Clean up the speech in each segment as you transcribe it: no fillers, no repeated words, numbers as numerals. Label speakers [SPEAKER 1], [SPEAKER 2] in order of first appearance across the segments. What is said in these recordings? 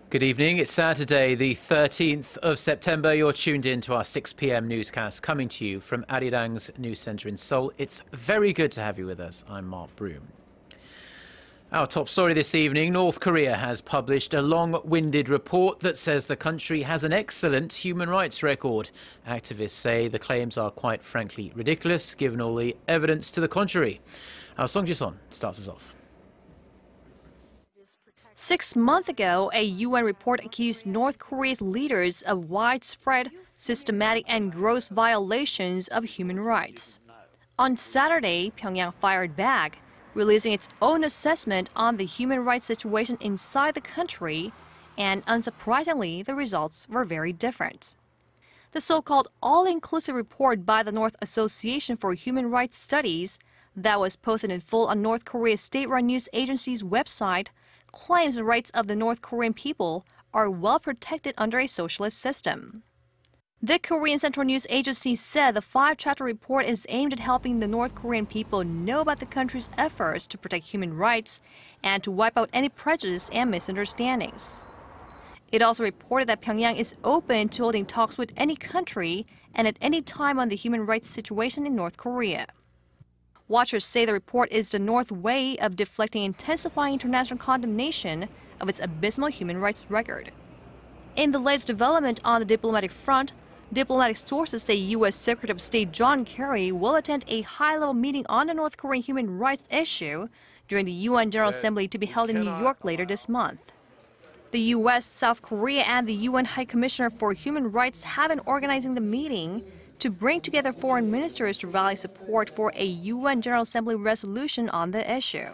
[SPEAKER 1] Good evening. It's Saturday, the 13th of September. You're tuned in to our 6 p.m. newscast coming to you from Arirang's news centre in Seoul. It's very good to have you with us. I'm Mark Broome. Our top story this evening, North Korea has published a long-winded report that says the country has an excellent human rights record. Activists say the claims are quite frankly ridiculous, given all the evidence to the contrary. Our Song Ji-son starts us off.
[SPEAKER 2] 6 months ago, a UN report accused North Korea's leaders of widespread, systematic and gross violations of human rights. On Saturday, Pyongyang fired back, releasing its own assessment on the human rights situation inside the country, and unsurprisingly, the results were very different. The so-called all-inclusive report by the North Association for Human Rights Studies that was posted in full on North Korea's state-run news agency's website claims the rights of the North Korean people are well protected under a socialist system. The Korean Central News Agency said the 5-chapter report is aimed at helping the North Korean people know about the country's efforts to protect human rights and to wipe out any prejudice and misunderstandings. It also reported that Pyongyang is open to holding talks with any country and at any time on the human rights situation in North Korea. Watchers say the report is the North's way of deflecting intensifying international condemnation of its abysmal human rights record. In the latest development on the diplomatic front, diplomatic sources say U.S. Secretary of State John Kerry will attend a high-level meeting on the North Korean human rights issue during the UN General Assembly to be held in New York later this month. The U.S., South Korea, and the UN High Commissioner for Human Rights have been organizing the meeting to bring together foreign ministers to rally support for a UN General Assembly resolution on the issue.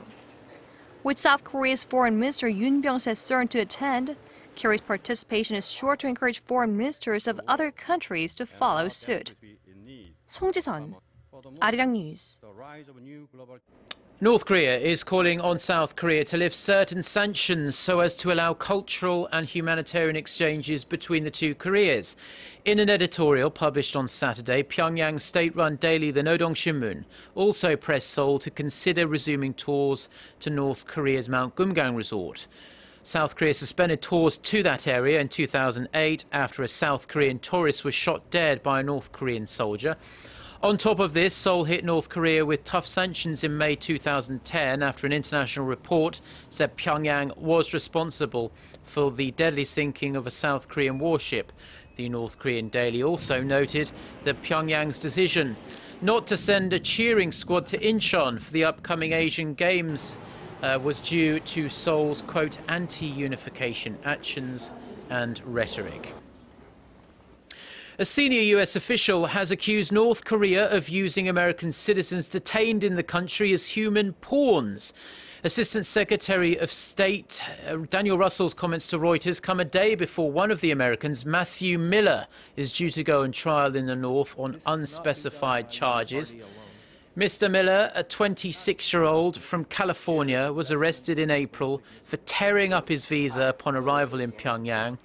[SPEAKER 2] With South Korea's Foreign Minister Hyun-bin says certain to attend, Kerry's participation is sure to encourage foreign ministers of other countries to follow suit. Song Ji-son, Arirang News.
[SPEAKER 1] North Korea is calling on South Korea to lift certain sanctions so as to allow cultural and humanitarian exchanges between the two Koreas. In an editorial published on Saturday, Pyongyang's state-run daily The Nodong Shinmun also pressed Seoul to consider resuming tours to North Korea's Mount Kumgang resort. South Korea suspended tours to that area in 2008 after a South Korean tourist was shot dead by a North Korean soldier. On top of this, Seoul hit North Korea with tough sanctions in May 2010 after an international report said Pyongyang was responsible for the deadly sinking of a South Korean warship. The North Korean daily also noted that Pyongyang's decision not to send a cheering squad to Incheon for the upcoming Asian Games was due to Seoul's, quote, anti-unification actions and rhetoric. A senior U.S. official has accused North Korea of using American citizens detained in the country as human pawns. Assistant Secretary of State Daniel Russell's comments to Reuters come a day before one of the Americans, Matthew Miller, is due to go on trial in the North on unspecified charges. Mr. Miller, a 26-year-old from California, was arrested in April for tearing up his visa upon arrival in Pyongyang.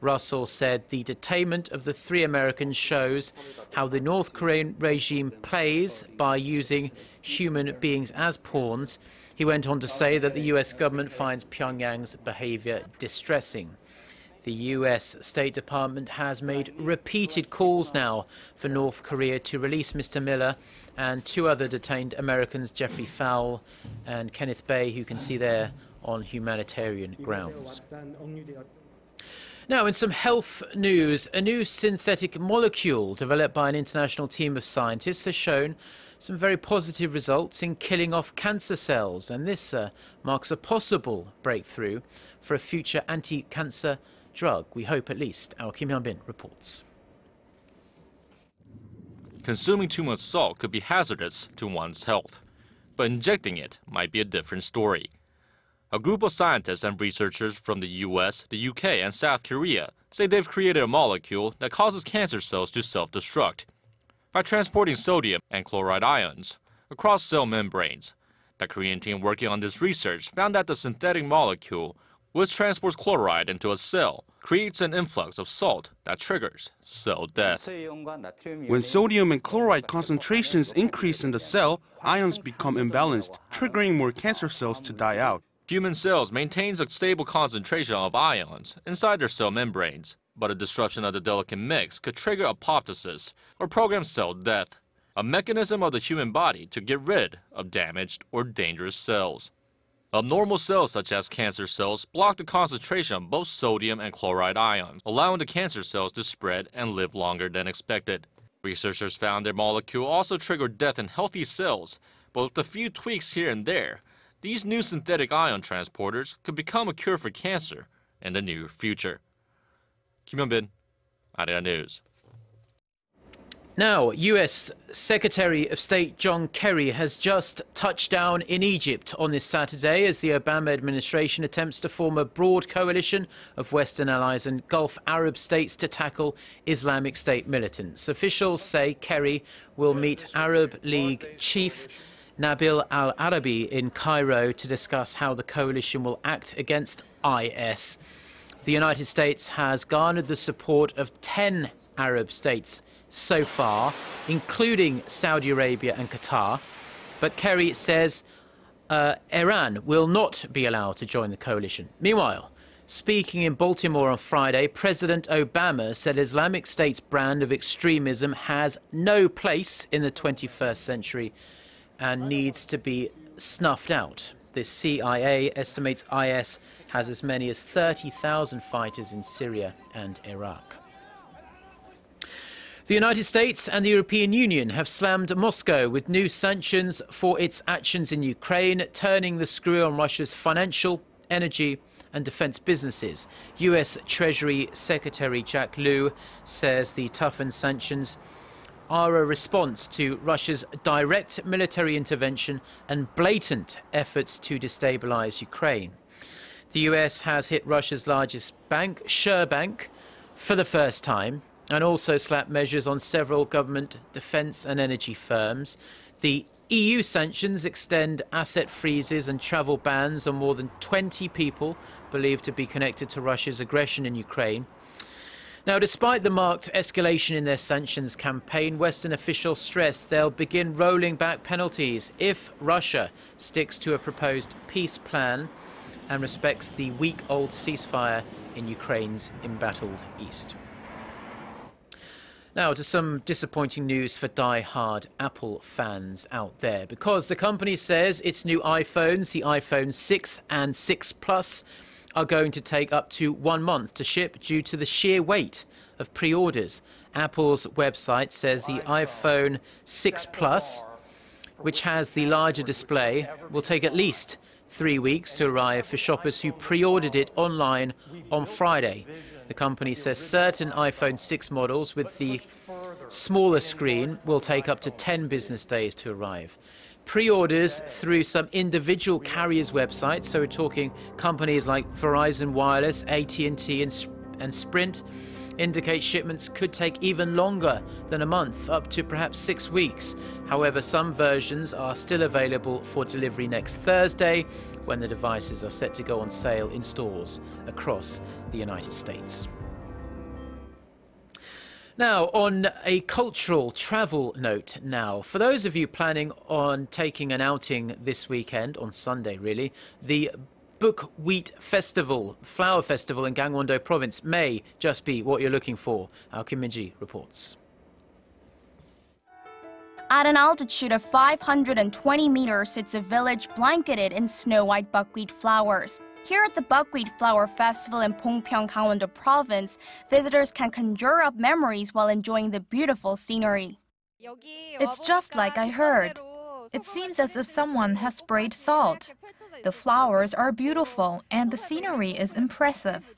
[SPEAKER 1] Russell said the detainment of the 3 Americans shows how the North Korean regime plays by using human beings as pawns. He went on to say that the U.S. government finds Pyongyang's behavior distressing. The U.S. State Department has made repeated calls now for North Korea to release Mr. Miller and 2 other detained Americans, Jeffrey Fowle and Kenneth Bay, who you can see there on humanitarian grounds. Now, in some health news, a new synthetic molecule developed by an international team of scientists has shown some very positive results in killing off cancer cells, and this marks a possible breakthrough for a future anti-cancer drug. We hope, at least. Our Kim Hyun-bin reports.
[SPEAKER 3] Consuming too much salt could be hazardous to one's health, but injecting it might be a different story. A group of scientists and researchers from the US, the UK, and South Korea say they've created a molecule that causes cancer cells to self-destruct by transporting sodium and chloride ions across cell membranes. The Korean team working on this research found that the synthetic molecule, which transports chloride into a cell, creates an influx of salt that triggers cell death.
[SPEAKER 4] When sodium and chloride concentrations increase in the cell, ions become imbalanced, triggering more cancer cells to die out.
[SPEAKER 3] Human cells maintains a stable concentration of ions inside their cell membranes, but a disruption of the delicate mix could trigger apoptosis or program cell death, a mechanism of the human body to get rid of damaged or dangerous cells. Abnormal cells such as cancer cells block the concentration of both sodium and chloride ions, allowing the cancer cells to spread and live longer than expected. Researchers found their molecule also triggered death in healthy cells, but with a few tweaks here and there, these new synthetic ion transporters could become a cure for cancer in the near future. Hyun-bin, Arirang News.
[SPEAKER 1] Now, U.S. Secretary of State John Kerry has just touched down in Egypt on this Saturday as the Obama administration attempts to form a broad coalition of Western allies and Gulf Arab states to tackle Islamic State militants. Officials say Kerry will meet Arab League chief Nabil al-Arabi in Cairo to discuss how the coalition will act against IS. The United States has garnered the support of 10 Arab states so far, including Saudi Arabia and Qatar. But Kerry says Iran will not be allowed to join the coalition. Meanwhile, speaking in Baltimore on Friday, President Obama said Islamic State's brand of extremism has no place in the 21st century and needs to be snuffed out. The CIA estimates IS has as many as 30,000 fighters in Syria and Iraq. The United States and the European Union have slammed Moscow with new sanctions for its actions in Ukraine, turning the screw on Russia's financial, energy and defense businesses. US Treasury Secretary Jack Lew says the toughened sanctions are a response to Russia's direct military intervention and blatant efforts to destabilize Ukraine. The US has hit Russia's largest bank, Sberbank, for the first time, and also slapped measures on several government, defence and energy firms. The EU sanctions extend asset freezes and travel bans on more than 20 people believed to be connected to Russia's aggression in Ukraine. Now, despite the marked escalation in their sanctions campaign, Western officials stress they'll begin rolling back penalties if Russia sticks to a proposed peace plan and respects the week-old ceasefire in Ukraine's embattled east. Now to some disappointing news for die-hard Apple fans out there, because the company says its new iPhones, the iPhone 6 and 6 Plus, are going to take up to 1 month to ship due to the sheer weight of pre-orders. Apple's website says the iPhone 6 Plus, which has the larger display, will take at least 3 weeks to arrive for shoppers who pre-ordered it online on Friday. The company says certain iPhone 6 models with the smaller screen will take up to 10 business days to arrive. Pre-orders through some individual carriers' websites, so we're talking companies like Verizon Wireless, AT&T and Sprint, indicate shipments could take even longer than a month, up to perhaps 6 weeks. However, some versions are still available for delivery next Thursday, when the devices are set to go on sale in stores across the United States. Now, on a cultural travel note now, for those of you planning on taking an outing this weekend, on Sunday really, the Buckwheat Festival, Flower Festival in Gangwon-do Province may just be what you're looking for. Our Kim Min-ji reports.
[SPEAKER 5] At an altitude of 520 meters sits a village blanketed in snow-white buckwheat flowers. Here at the Buckwheat Flower Festival in Pongpyeong, Gangwon-do Province, visitors can conjure up memories while enjoying the beautiful scenery.
[SPEAKER 6] It's just like I heard. It seems as if someone has sprayed salt. The flowers are beautiful and the scenery is impressive.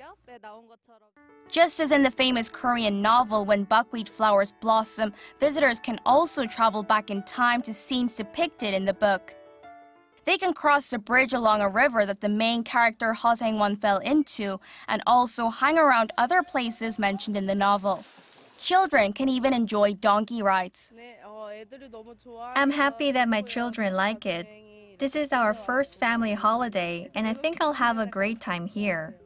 [SPEAKER 5] Just as in the famous Korean novel When Buckwheat Flowers Blossom, visitors can also travel back in time to scenes depicted in the book. They can cross the bridge along a river that the main character Ho Sang-won fell into, and also hang around other places mentioned in the novel. Children can even enjoy donkey rides.
[SPEAKER 7] I'm happy that my children like it. This is our first family holiday, and I think I'll have a great time here.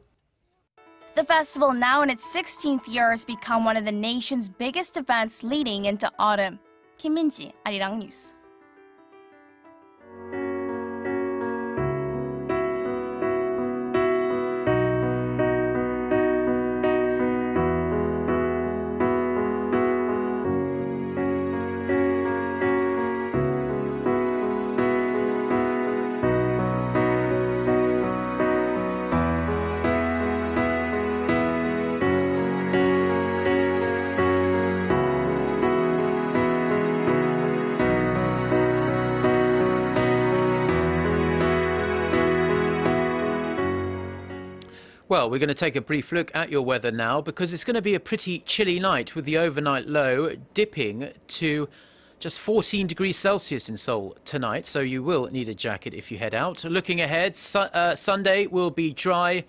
[SPEAKER 5] The festival, now in its 16th year, has become one of the nation's biggest events leading into autumn. Kim Min-ji, Arirang News.
[SPEAKER 1] Well, we're going to take a brief look at your weather now because it's going to be a pretty chilly night with the overnight low dipping to just 14 degrees Celsius in Seoul tonight, so you will need a jacket if you head out. Looking ahead, Sunday will be dry,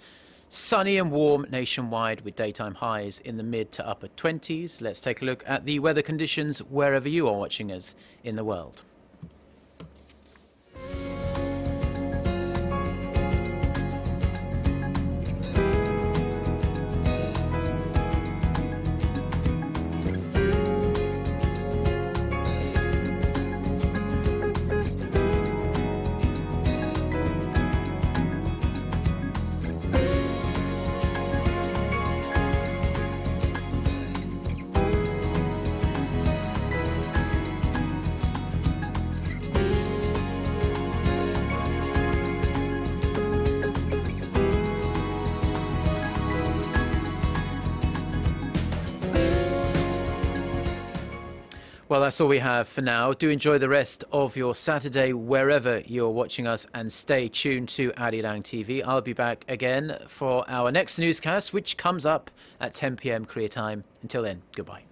[SPEAKER 1] sunny and warm nationwide with daytime highs in the mid to upper 20s. Let's take a look at the weather conditions wherever you are watching us in the world. Well, that's all we have for now. Do enjoy the rest of your Saturday wherever you're watching us and stay tuned to Arirang TV. I'll be back again for our next newscast, which comes up at 10 p.m. Korea time. Until then, goodbye.